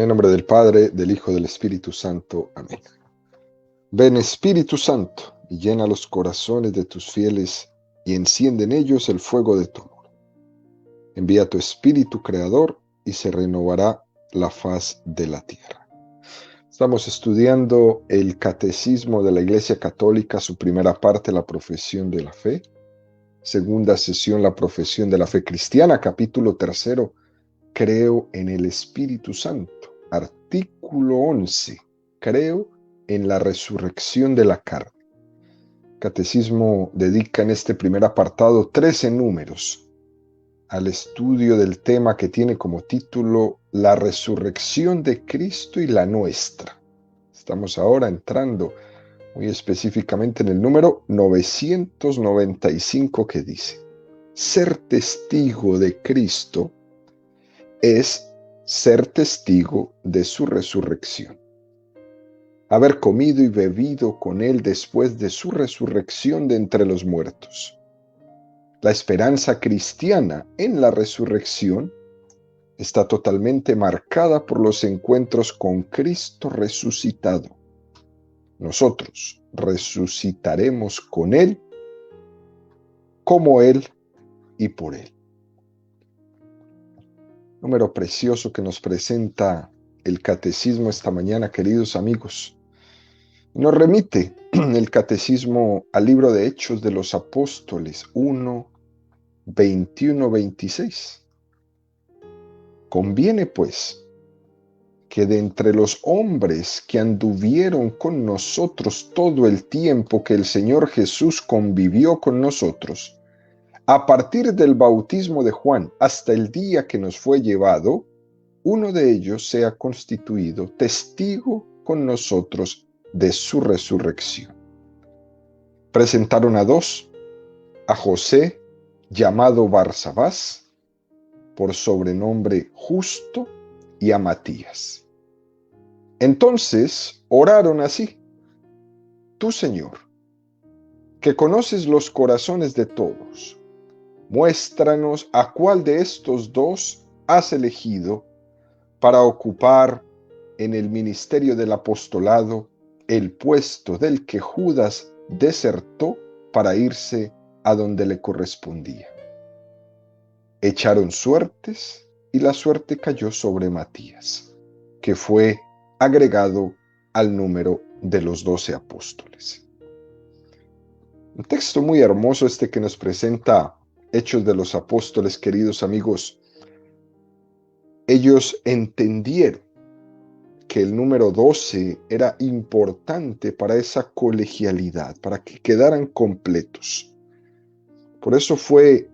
En el nombre del Padre, del Hijo y del Espíritu Santo. Amén. Ven, Espíritu Santo, y llena los corazones de tus fieles, y enciende en ellos el fuego de tu amor. Envía tu Espíritu Creador, y se renovará la faz de la tierra. Estamos estudiando el Catecismo de la Iglesia Católica, su primera parte, la profesión de la fe. Segunda sesión, la profesión de la fe cristiana, capítulo 3, creo en el Espíritu Santo. Artículo 11, creo en la resurrección de la carne. Catecismo dedica en este primer apartado 13 números al estudio del tema que tiene como título La resurrección de Cristo y la nuestra. Estamos ahora entrando muy específicamente en el número 995, que dice: ser testigo de Cristo es ser testigo de su resurrección. Haber comido y bebido con él después de su resurrección de entre los muertos. La esperanza cristiana en la resurrección está totalmente marcada por los encuentros con Cristo resucitado. Nosotros resucitaremos con él, como él y por él. Número precioso que nos presenta el Catecismo esta mañana, queridos amigos. Nos remite el Catecismo al libro de Hechos de los Apóstoles 1, 21, 26. Conviene, pues, que de entre los hombres que anduvieron con nosotros todo el tiempo que el Señor Jesús convivió con nosotros, a partir del bautismo de Juan hasta el día que nos fue llevado, uno de ellos sea constituido testigo con nosotros de su resurrección. Presentaron a dos: a José, llamado Barsabás, por sobrenombre Justo, y a Matías. Entonces oraron así: tú, Señor, que conoces los corazones de todos, muéstranos a cuál de estos dos has elegido para ocupar en el ministerio del apostolado el puesto del que Judas desertó para irse a donde le correspondía. Echaron suertes y la suerte cayó sobre Matías, que fue agregado al número de los 12 apóstoles. Un texto muy hermoso este que nos presenta Hechos de los Apóstoles, queridos amigos. Ellos entendieron que el número 12 era importante para esa colegialidad, para que quedaran completos. Por eso fue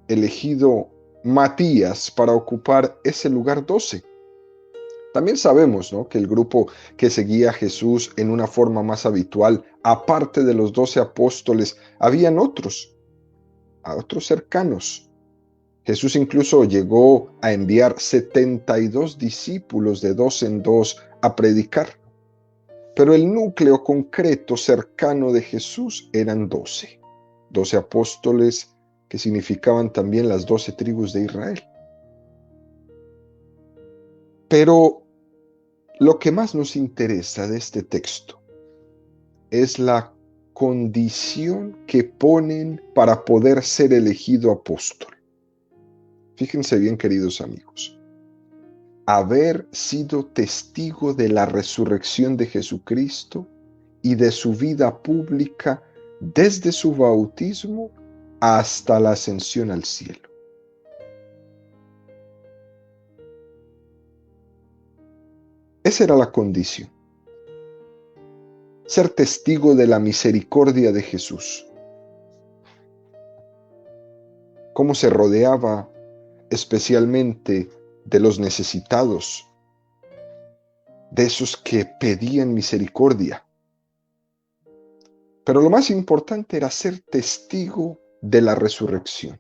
elegido Matías para ocupar ese lugar 12. También sabemos, ¿no?, que el grupo que seguía a Jesús en una forma más habitual, aparte de los 12 apóstoles, habían otros cercanos. Jesús incluso llegó a enviar 72 discípulos de dos en dos a predicar. Pero el núcleo concreto cercano de Jesús eran 12. 12 apóstoles que significaban también las 12 tribus de Israel. Pero lo que más nos interesa de este texto es la condición que ponen para poder ser elegido apóstol. Fíjense bien, queridos amigos. Haber sido testigo de la resurrección de Jesucristo y de su vida pública desde su bautismo hasta la ascensión al cielo. Esa era la condición. Ser testigo de la misericordia de Jesús. Cómo se rodeaba especialmente de los necesitados, de esos que pedían misericordia. Pero lo más importante era ser testigo de la resurrección.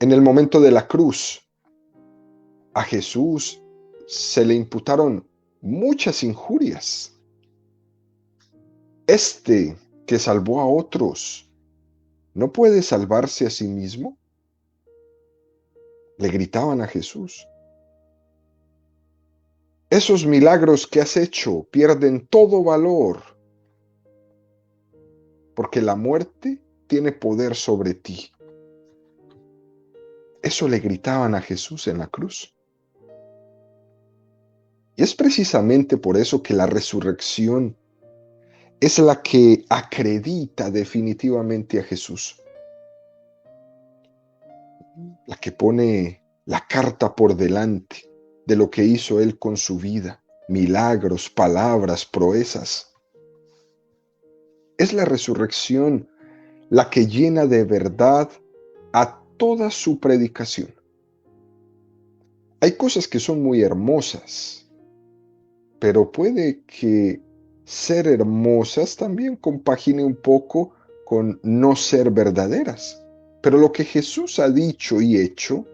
En el momento de la cruz, a Jesús se le imputaron muchas injurias. Este que salvó a otros, ¿no puede salvarse a sí mismo?, le gritaban a Jesús. Esos milagros que has hecho pierden todo valor porque la muerte tiene poder sobre ti. Eso le gritaban a Jesús en la cruz. Y es precisamente por eso que la resurrección es la que acredita definitivamente a Jesús, la que pone la carta por delante de lo que hizo Él con su vida, milagros, palabras, proezas. Es la resurrección la que llena de verdad a toda su predicación. Hay cosas que son muy hermosas, pero puede que ser hermosas también compagine un poco con no ser verdaderas. Pero lo que Jesús ha dicho y hecho,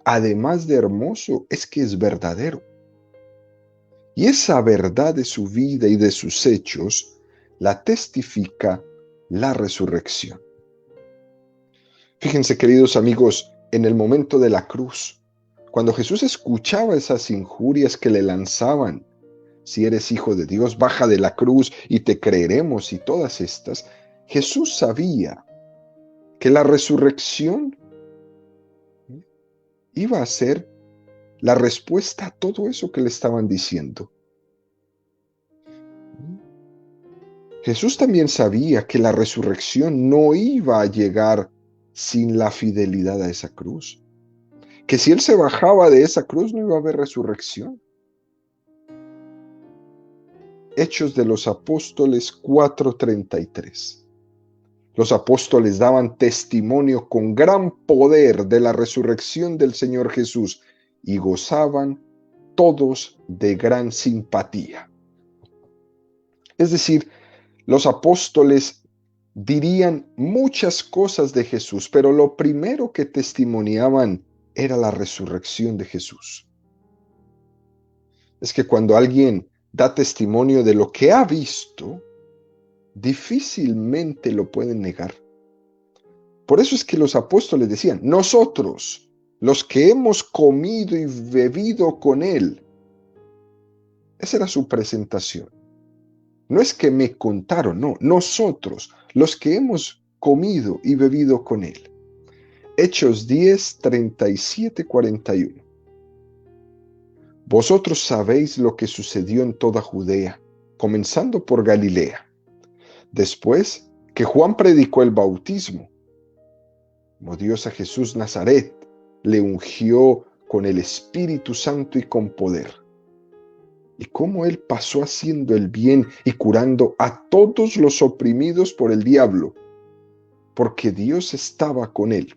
además de hermoso, es que es verdadero. Y esa verdad de su vida y de sus hechos la testifica la resurrección. Fíjense, queridos amigos, en el momento de la cruz, cuando Jesús escuchaba esas injurias que le lanzaban, si eres hijo de Dios, baja de la cruz y te creeremos, y todas estas, Jesús sabía que la resurrección iba a ser la respuesta a todo eso que le estaban diciendo. Jesús también sabía que la resurrección no iba a llegar sin la fidelidad a esa cruz, que si Él se bajaba de esa cruz no iba a haber resurrección. Hechos de los Apóstoles 4:33. Los apóstoles daban testimonio con gran poder de la resurrección del Señor Jesús y gozaban todos de gran simpatía. Es decir, los apóstoles dirían muchas cosas de Jesús, pero lo primero que testimoniaban era la resurrección de Jesús. Es que cuando alguien da testimonio de lo que ha visto, difícilmente lo pueden negar. Por eso es que los apóstoles decían, nosotros, los que hemos comido y bebido con Él. Esa era su presentación. No es que me contaron, no, nosotros, los que hemos comido y bebido con Él. Hechos 10, 37, 41. Vosotros sabéis lo que sucedió en toda Judea, comenzando por Galilea, después que Juan predicó el bautismo, como Dios a Jesús Nazaret le ungió con el Espíritu Santo y con poder, y cómo Él pasó haciendo el bien y curando a todos los oprimidos por el diablo, porque Dios estaba con Él.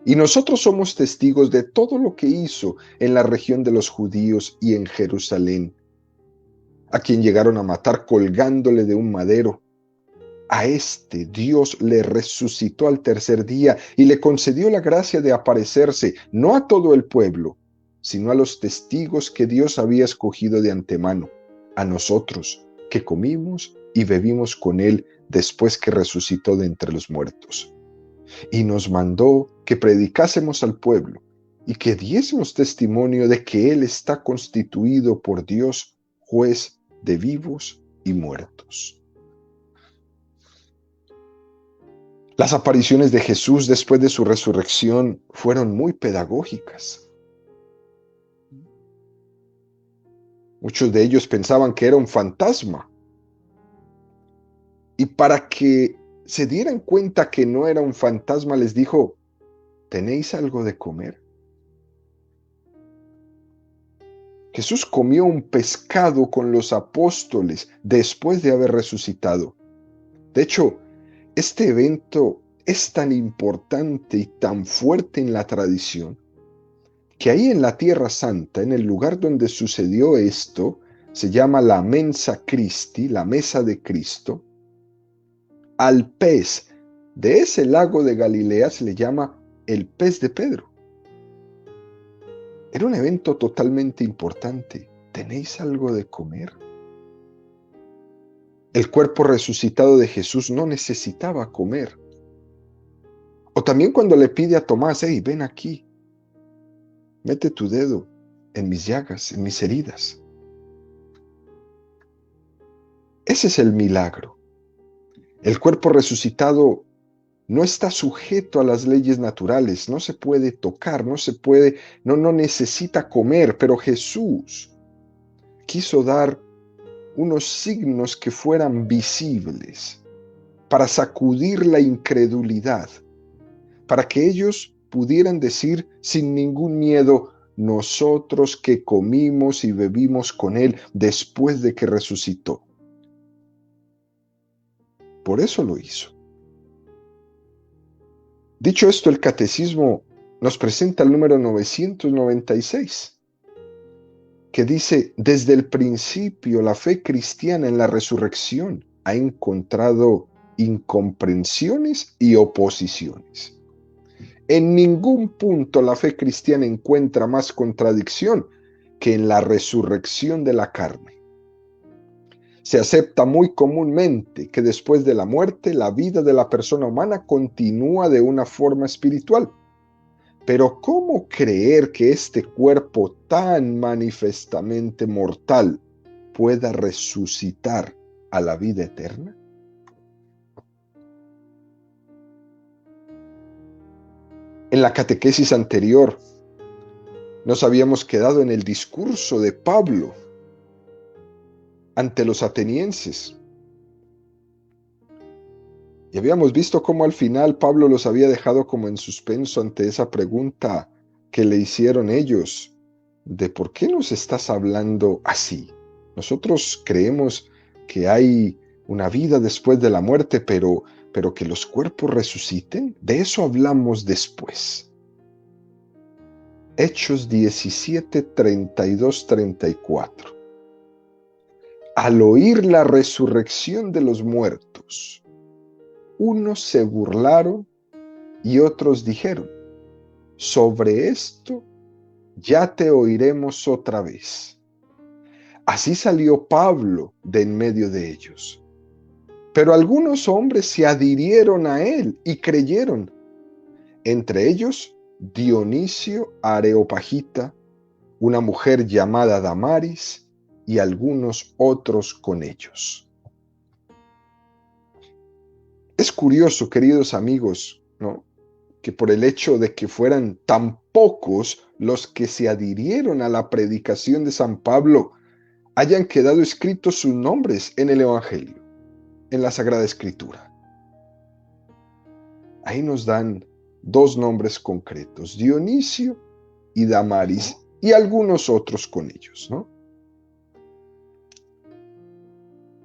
Y nosotros somos testigos de todo lo que hizo en la región de los judíos y en Jerusalén, a quien llegaron a matar colgándole de un madero. A este Dios le resucitó al tercer día y le concedió la gracia de aparecerse, no a todo el pueblo, sino a los testigos que Dios había escogido de antemano, a nosotros, que comimos y bebimos con Él después que resucitó de entre los muertos. Y nos mandó que predicásemos al pueblo y que diésemos testimonio de que Él está constituido por Dios, juez de vivos y muertos. Las apariciones de Jesús después de su resurrección fueron muy pedagógicas. Muchos de ellos pensaban que era un fantasma. Y para que se dieran cuenta que no era un fantasma, les dijo, ¿tenéis algo de comer? Jesús comió un pescado con los apóstoles después de haber resucitado. De hecho, este evento es tan importante y tan fuerte en la tradición que ahí en la Tierra Santa, en el lugar donde sucedió esto, se llama la Mensa Christi, la mesa de Cristo. Al pez de ese lago de Galilea se le llama el pez de Pedro. Era un evento totalmente importante. ¿Tenéis algo de comer? El cuerpo resucitado de Jesús no necesitaba comer. O también cuando le pide a Tomás, hey, ven aquí, mete tu dedo, en mis llagas, en mis heridas. Ese es el milagro. El cuerpo resucitado no está sujeto a las leyes naturales, no se puede tocar, no necesita comer, pero Jesús quiso dar unos signos que fueran visibles para sacudir la incredulidad, para que ellos pudieran decir sin ningún miedo: nosotros que comimos y bebimos con Él después de que resucitó. Por eso lo hizo. Dicho esto, el Catecismo nos presenta el número 996, que dice: desde el principio la fe cristiana en la resurrección ha encontrado incomprensiones y oposiciones. En ningún punto la fe cristiana encuentra más contradicción que en la resurrección de la carne. Se acepta muy comúnmente que después de la muerte la vida de la persona humana continúa de una forma espiritual. Pero ¿cómo creer que este cuerpo tan manifestamente mortal pueda resucitar a la vida eterna? En la catequesis anterior nos habíamos quedado en el discurso de Pablo ante los atenienses. Y habíamos visto cómo al final Pablo los había dejado como en suspenso ante esa pregunta que le hicieron ellos de ¿por qué nos estás hablando así? Nosotros creemos que hay una vida después de la muerte, pero que los cuerpos resuciten, de eso hablamos después. Hechos 17, 32, 34. Al oír la resurrección de los muertos, unos se burlaron y otros dijeron: sobre esto ya te oiremos otra vez. Así salió Pablo de en medio de ellos. Pero algunos hombres se adhirieron a él y creyeron, entre ellos Dionisio Areopagita, una mujer llamada Damaris, y algunos otros con ellos. Es curioso, queridos amigos, ¿no?, que por el hecho de que fueran tan pocos los que se adhirieron a la predicación de San Pablo, hayan quedado escritos sus nombres en el Evangelio, en la Sagrada Escritura. Ahí nos dan dos nombres concretos: Dionisio y Damaris, y algunos otros con ellos, ¿no?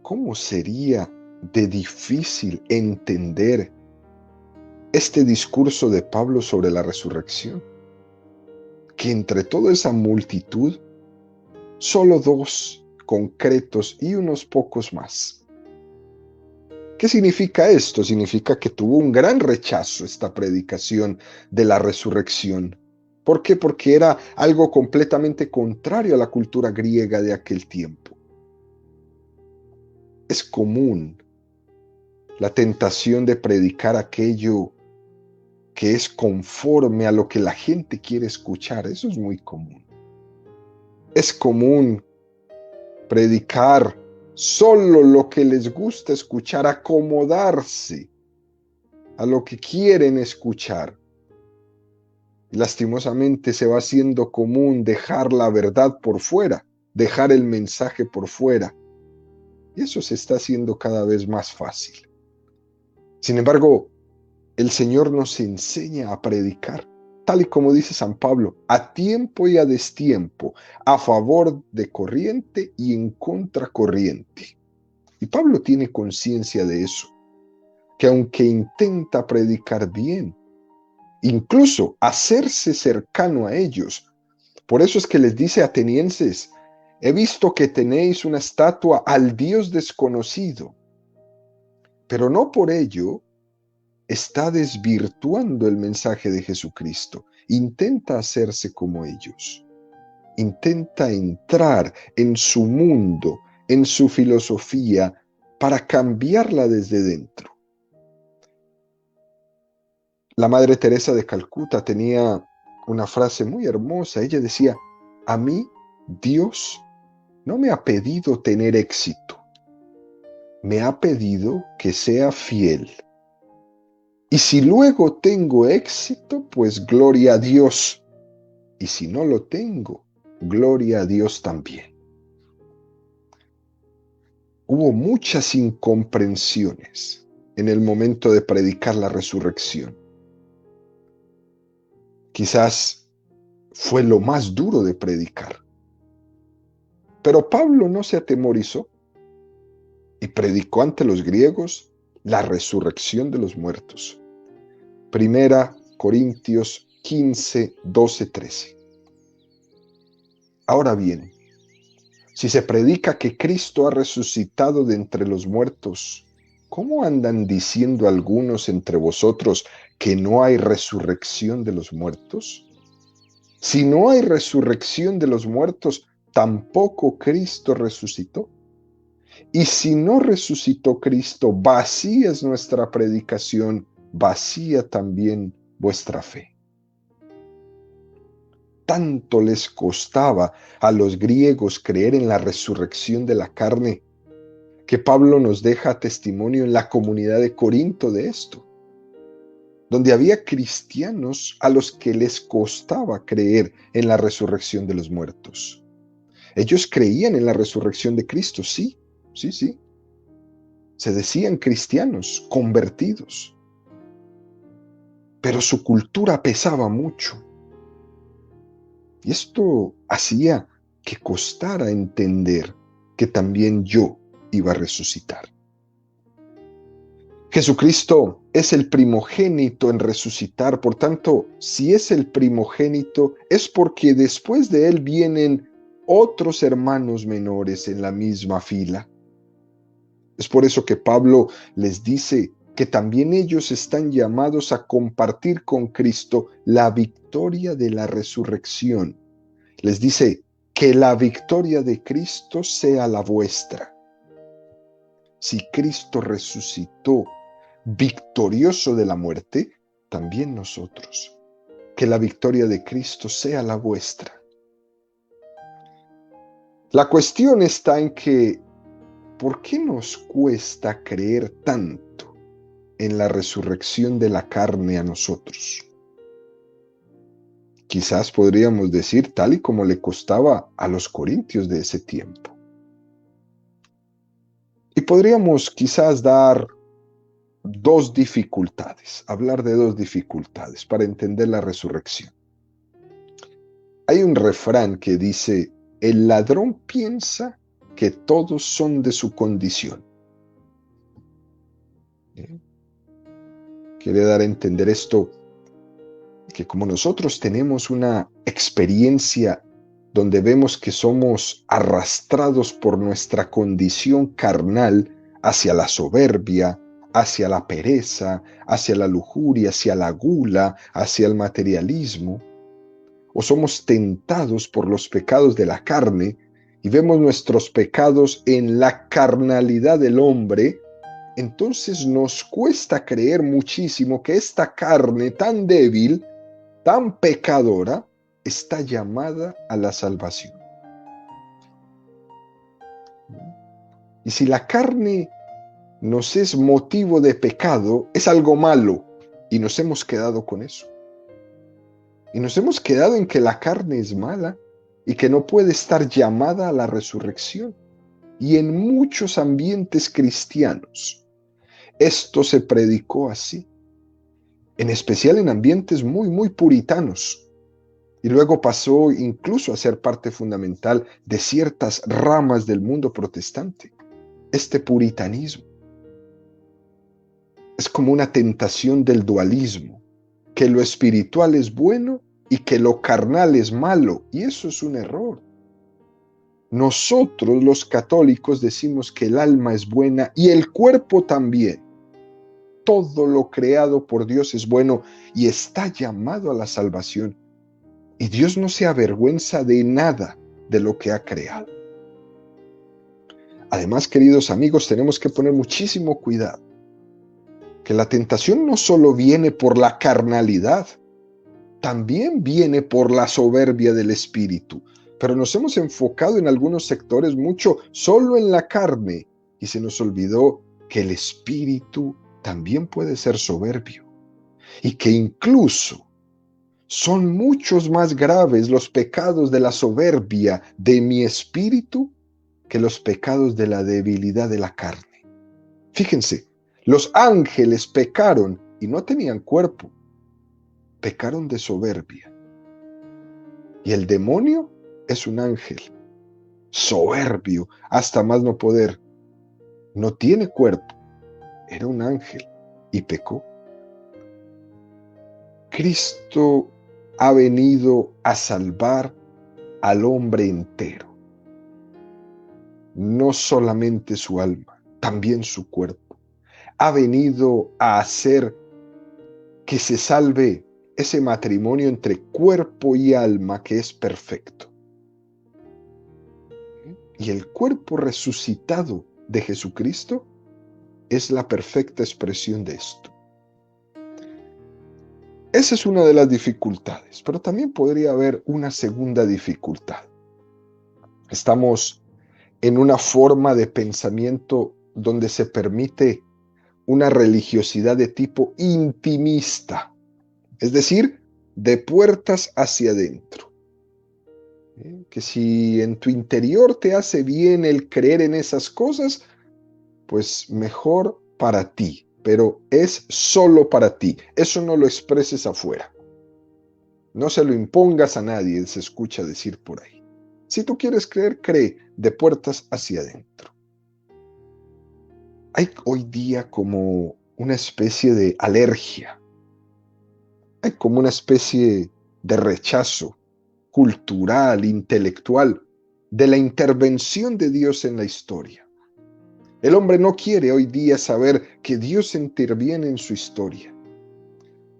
¿Cómo sería de difícil entender este discurso de Pablo sobre la resurrección? Que entre toda esa multitud, solo dos concretos y unos pocos más. ¿Qué significa esto? Significa que tuvo un gran rechazo esta predicación de la resurrección. ¿Por qué? Porque era algo completamente contrario a la cultura griega de aquel tiempo. Es común la tentación de predicar aquello que es conforme a lo que la gente quiere escuchar. Eso es muy común. Es común predicar solo lo que les gusta escuchar, acomodarse a lo que quieren escuchar. Lastimosamente se va haciendo común dejar la verdad por fuera, dejar el mensaje por fuera. Y eso se está haciendo cada vez más fácil. Sin embargo, el Señor nos enseña a predicar, tal y como dice San Pablo, a tiempo y a destiempo, a favor de corriente y en contracorriente. Y Pablo tiene conciencia de eso, que aunque intenta predicar bien, incluso hacerse cercano a ellos, por eso es que les dice: atenienses, he visto que tenéis una estatua al Dios desconocido, pero no por ello está desvirtuando el mensaje de Jesucristo. Intenta hacerse como ellos. Intenta entrar en su mundo, en su filosofía, para cambiarla desde dentro. La Madre Teresa de Calcuta tenía una frase muy hermosa. Ella decía: A mí, Dios no me ha pedido tener éxito, me ha pedido que sea fiel. Y si luego tengo éxito, pues gloria a Dios. Y si no lo tengo, gloria a Dios también. Hubo muchas incomprensiones en el momento de predicar la resurrección. Quizás fue lo más duro de predicar. Pero Pablo no se atemorizó y predicó ante los griegos la resurrección de los muertos. Primera Corintios 15, 12, 13. Ahora bien, si se predica que Cristo ha resucitado de entre los muertos, ¿cómo andan diciendo algunos entre vosotros que no hay resurrección de los muertos? Si no hay resurrección de los muertos, tampoco Cristo resucitó. Y si no resucitó Cristo, vacía es nuestra predicación, vacía también vuestra fe. Tanto les costaba a los griegos creer en la resurrección de la carne, que Pablo nos deja testimonio en la comunidad de Corinto de esto, donde había cristianos a los que les costaba creer en la resurrección de los muertos. Ellos creían en la resurrección de Cristo, sí. Se decían cristianos, convertidos. Pero su cultura pesaba mucho. Y esto hacía que costara entender que también yo iba a resucitar. Jesucristo es el primogénito en resucitar, por tanto, si es el primogénito, es porque después de él vienen otros hermanos menores en la misma fila. Es por eso que Pablo les dice que también ellos están llamados a compartir con Cristo la victoria de la resurrección. Les dice que la victoria de Cristo sea la vuestra. Si Cristo resucitó victorioso de la muerte, también nosotros. Que la victoria de Cristo sea la vuestra. La cuestión está en que, ¿por qué nos cuesta creer tanto en la resurrección de la carne a nosotros? Quizás podríamos decir tal y como le costaba a los corintios de ese tiempo. Y podríamos quizás dar hablar de dos dificultades para entender la resurrección. Hay un refrán que dice, el ladrón piensa que todos son de su condición. Quiere dar a entender esto, que como nosotros tenemos una experiencia donde vemos que somos arrastrados por nuestra condición carnal hacia la soberbia, hacia la pereza, hacia la lujuria, hacia la gula, hacia el materialismo, o somos tentados por los pecados de la carne y vemos nuestros pecados en la carnalidad del hombre, entonces nos cuesta creer muchísimo que esta carne tan débil, tan pecadora, está llamada a la salvación. Y si la carne nos es motivo de pecado, es algo malo, y nos hemos quedado con eso. Y nos hemos quedado en que la carne es mala y que no puede estar llamada a la resurrección. Y en muchos ambientes cristianos, esto se predicó así, en especial en ambientes muy puritanos. Y luego pasó incluso a ser parte fundamental de ciertas ramas del mundo protestante. Este puritanismo es como una tentación del dualismo, que lo espiritual es bueno y que lo carnal es malo, y eso es un error. Nosotros los católicos decimos que el alma es buena y el cuerpo también. Todo lo creado por Dios es bueno y está llamado a la salvación. Y Dios no se avergüenza de nada de lo que ha creado. Además, queridos amigos, tenemos que poner muchísimo cuidado. Que la tentación no solo viene por la carnalidad, también viene por la soberbia del espíritu. Pero nos hemos enfocado en algunos sectores mucho solo en la carne y se nos olvidó que el espíritu también puede ser soberbio y que incluso son muchos más graves los pecados de la soberbia de mi espíritu que los pecados de la debilidad de la carne. Fíjense, los ángeles pecaron y no tenían cuerpo, pecaron de soberbia. Y el demonio es un ángel, soberbio, hasta más no poder. No tiene cuerpo, era un ángel y pecó. Cristo ha venido a salvar al hombre entero, no solamente su alma, también su cuerpo. Ha venido a hacer que se salve ese matrimonio entre cuerpo y alma que es perfecto. Y el cuerpo resucitado de Jesucristo es la perfecta expresión de esto. Esa es una de las dificultades, pero también podría haber una segunda dificultad. Estamos en una forma de pensamiento donde se permite una religiosidad de tipo intimista, es decir, de puertas hacia adentro. Que si en tu interior te hace bien el creer en esas cosas, pues mejor para ti, pero es solo para ti. Eso no lo expreses afuera. No se lo impongas a nadie, se escucha decir por ahí. Si tú quieres creer, cree de puertas hacia adentro. Hay hoy día como una especie de alergia. Hay como una especie de rechazo cultural, intelectual, de la intervención de Dios en la historia. El hombre no quiere hoy día saber que Dios interviene en su historia.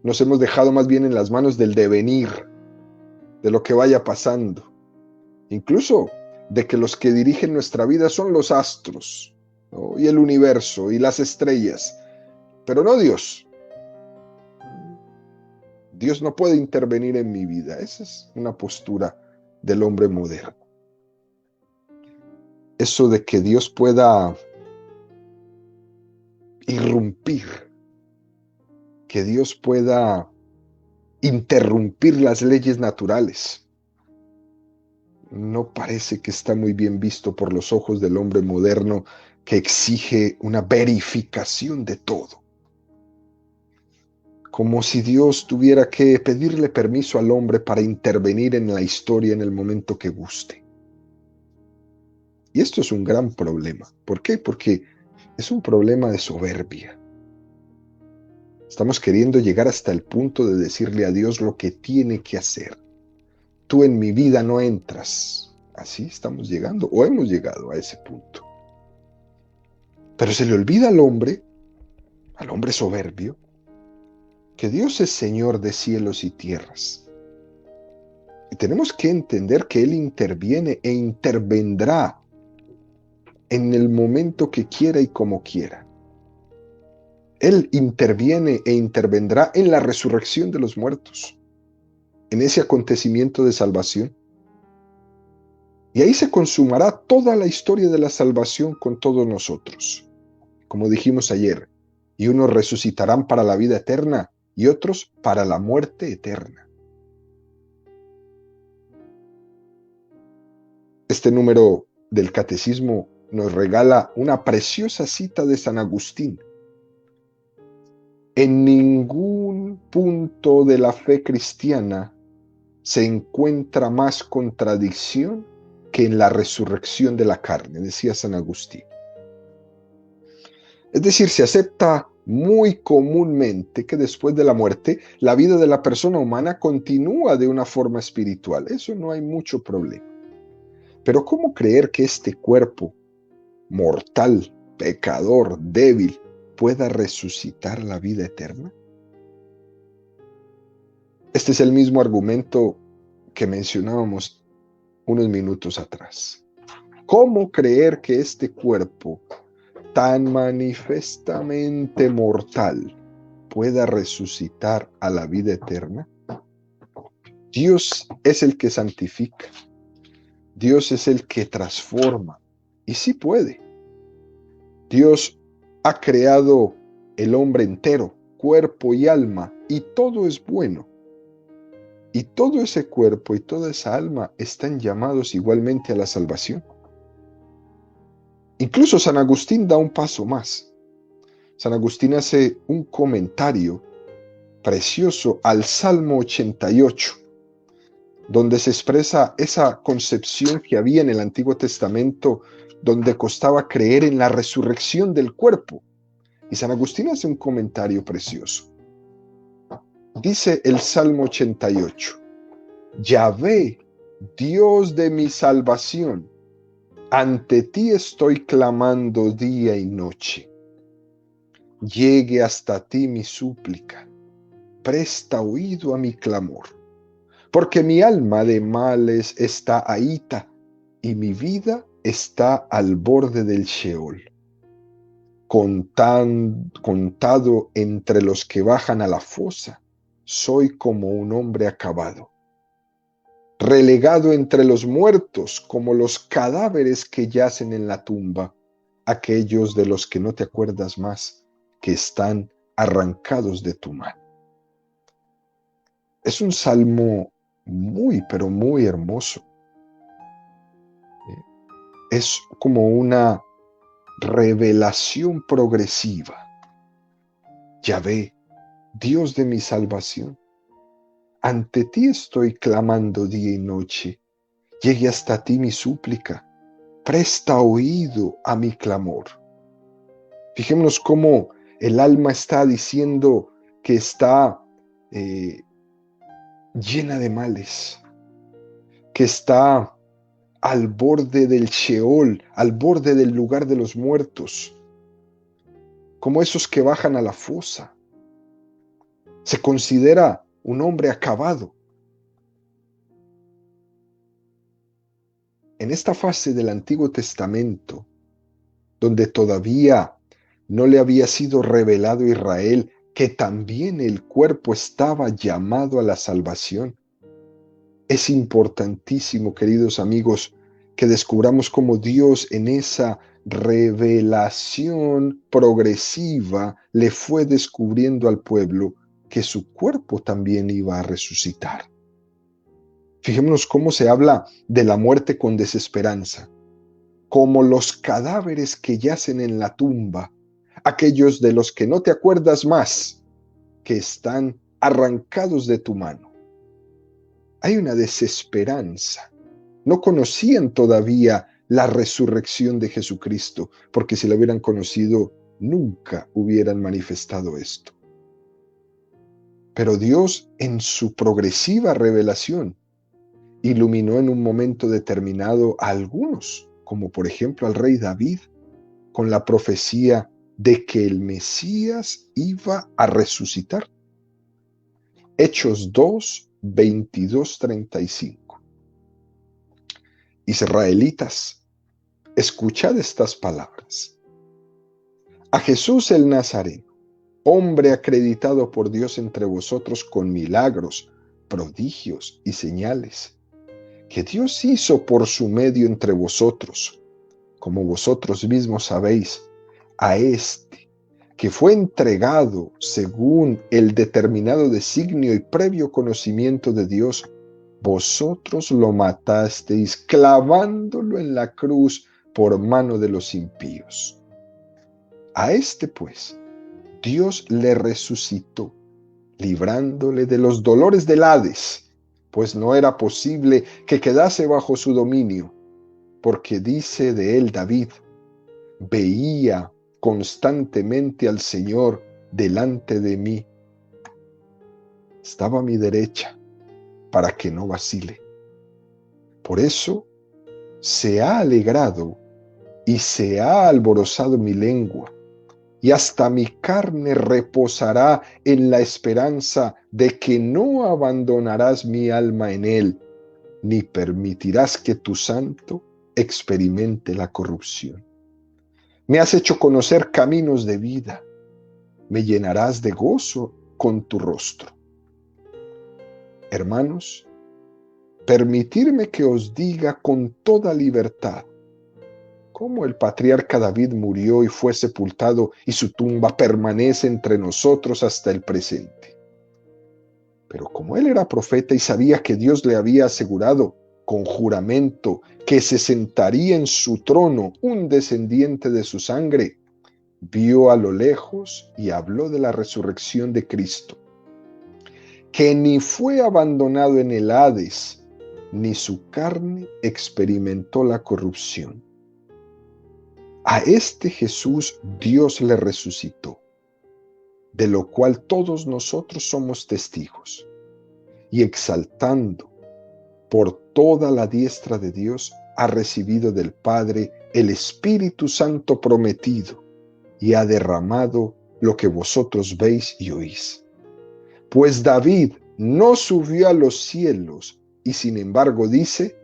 Nos hemos dejado más bien en las manos del devenir, de lo que vaya pasando. Incluso de que los que dirigen nuestra vida son los astros, ¿no? Y el universo y las estrellas, pero no Dios. Dios no puede intervenir en mi vida. Esa es una postura del hombre moderno. Eso de que Dios pueda irrumpir, que Dios pueda interrumpir las leyes naturales, no parece que está muy bien visto por los ojos del hombre moderno que exige una verificación de todo. Como si Dios tuviera que pedirle permiso al hombre para intervenir en la historia en el momento que guste. Y esto es un gran problema. ¿Por qué? Porque es un problema de soberbia. Estamos queriendo llegar hasta el punto de decirle a Dios lo que tiene que hacer. Tú en mi vida no entras. Así estamos llegando, o hemos llegado a ese punto. Pero se le olvida al hombre soberbio, que Dios es Señor de cielos y tierras. Y tenemos que entender que Él interviene e intervendrá en el momento que quiera y como quiera. Él interviene e intervendrá en la resurrección de los muertos, en ese acontecimiento de salvación. Y ahí se consumará toda la historia de la salvación con todos nosotros. Como dijimos ayer, y unos resucitarán para la vida eterna y otros para la muerte eterna. Este número del Catecismo nos regala una preciosa cita de San Agustín. En ningún punto de la fe cristiana se encuentra más contradicción que en la resurrección de la carne, decía San Agustín. Es decir, se acepta muy comúnmente que después de la muerte, la vida de la persona humana continúa de una forma espiritual. Eso no hay mucho problema. Pero ¿cómo creer que este cuerpo mortal, pecador, débil, pueda resucitar la vida eterna? Este es el mismo argumento que mencionábamos unos minutos atrás. ¿Cómo creer que este cuerpo tan manifestamente mortal pueda resucitar a la vida eterna? Dios es el que santifica. Dios es el que transforma. Y sí puede. Dios ha creado el hombre entero, cuerpo y alma, y todo es bueno. Y todo ese cuerpo y toda esa alma están llamados igualmente a la salvación. Incluso San Agustín da un paso más. San Agustín hace un comentario precioso al Salmo 88, donde se expresa esa concepción que había en el Antiguo Testamento, donde costaba creer en la resurrección del cuerpo. Y San Agustín hace un comentario precioso. Dice el Salmo 88, Yahvé, Dios de mi salvación, ante ti estoy clamando día y noche. Llegue hasta ti mi súplica, presta oído a mi clamor, porque mi alma de males está ahita y mi vida está al borde del Sheol. Contado entre los que bajan a la fosa, soy como un hombre acabado. Relegado entre los muertos, como los cadáveres que yacen en la tumba, aquellos de los que no te acuerdas más, que están arrancados de tu mano. Es un salmo muy, pero muy hermoso. Es como una revelación progresiva. Yahvé, Dios de mi salvación, ante ti estoy clamando día y noche. Llegue hasta ti mi súplica. Presta oído a mi clamor. Fijémonos cómo el alma está diciendo que está llena de males, que está al borde del Sheol, al borde del lugar de los muertos, como esos que bajan a la fosa. Se considera un hombre acabado. En esta fase del Antiguo Testamento, donde todavía no le había sido revelado a Israel que también el cuerpo estaba llamado a la salvación, es importantísimo, queridos amigos, que descubramos cómo Dios en esa revelación progresiva le fue descubriendo al pueblo que su cuerpo también iba a resucitar. Fijémonos cómo se habla de la muerte con desesperanza, como los cadáveres que yacen en la tumba, aquellos de los que no te acuerdas más, que están arrancados de tu mano. Hay una desesperanza. No conocían todavía la resurrección de Jesucristo, porque si la hubieran conocido, nunca hubieran manifestado esto. Pero Dios, en su progresiva revelación, iluminó en un momento determinado a algunos, como por ejemplo al rey David, con la profecía de que el Mesías iba a resucitar. Hechos 2, 22, 35. Israelitas, escuchad estas palabras. A Jesús el Nazareno, hombre acreditado por Dios entre vosotros con milagros, prodigios y señales, que Dios hizo por su medio entre vosotros, como vosotros mismos sabéis, a este, que fue entregado según el determinado designio y previo conocimiento de Dios, vosotros lo matasteis clavándolo en la cruz por mano de los impíos. A este, pues, Dios le resucitó, librándole de los dolores del Hades, pues no era posible que quedase bajo su dominio, porque dice de él David, veía constantemente al Señor delante de mí. Estaba a mi derecha para que no vacile. Por eso se ha alegrado y se ha alborozado mi lengua, y hasta mi carne reposará en la esperanza de que no abandonarás mi alma en él, ni permitirás que tu santo experimente la corrupción. Me has hecho conocer caminos de vida, me llenarás de gozo con tu rostro. Hermanos, permitirme que os diga con toda libertad cómo el patriarca David murió y fue sepultado y su tumba permanece entre nosotros hasta el presente. Pero como él era profeta y sabía que Dios le había asegurado con juramento que se sentaría en su trono un descendiente de su sangre, vio a lo lejos y habló de la resurrección de Cristo, que ni fue abandonado en el Hades, ni su carne experimentó la corrupción. A este Jesús Dios le resucitó, de lo cual todos nosotros somos testigos, y exaltando por toda la diestra de Dios, ha recibido del Padre el Espíritu Santo prometido, y ha derramado lo que vosotros veis y oís. Pues David no subió a los cielos, y sin embargo dice,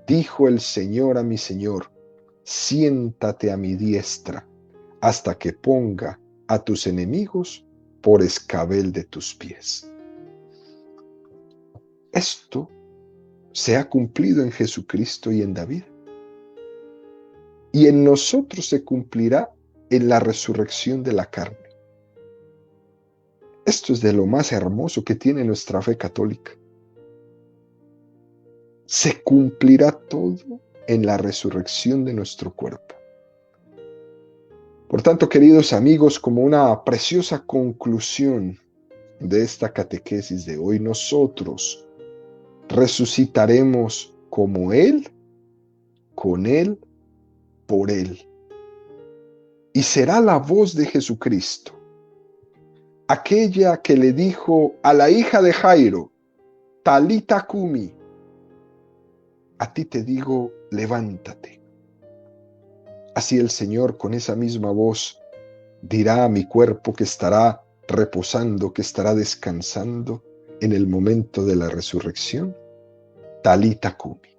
dijo el Señor a mi Señor, siéntate a mi diestra, hasta que ponga a tus enemigos por escabel de tus pies. Esto se ha cumplido en Jesucristo y en David. Y en nosotros se cumplirá en la resurrección de la carne. Esto es de lo más hermoso que tiene nuestra fe católica. Se cumplirá todo en la resurrección de nuestro cuerpo. Por tanto, queridos amigos, como una preciosa conclusión de esta catequesis de hoy, nosotros resucitaremos como Él, con Él, por Él. Y será la voz de Jesucristo, aquella que le dijo a la hija de Jairo, Talita Cumi, a ti te digo, levántate. Así el Señor con esa misma voz dirá a mi cuerpo que estará reposando, que estará descansando en el momento de la resurrección, Talita Cumi.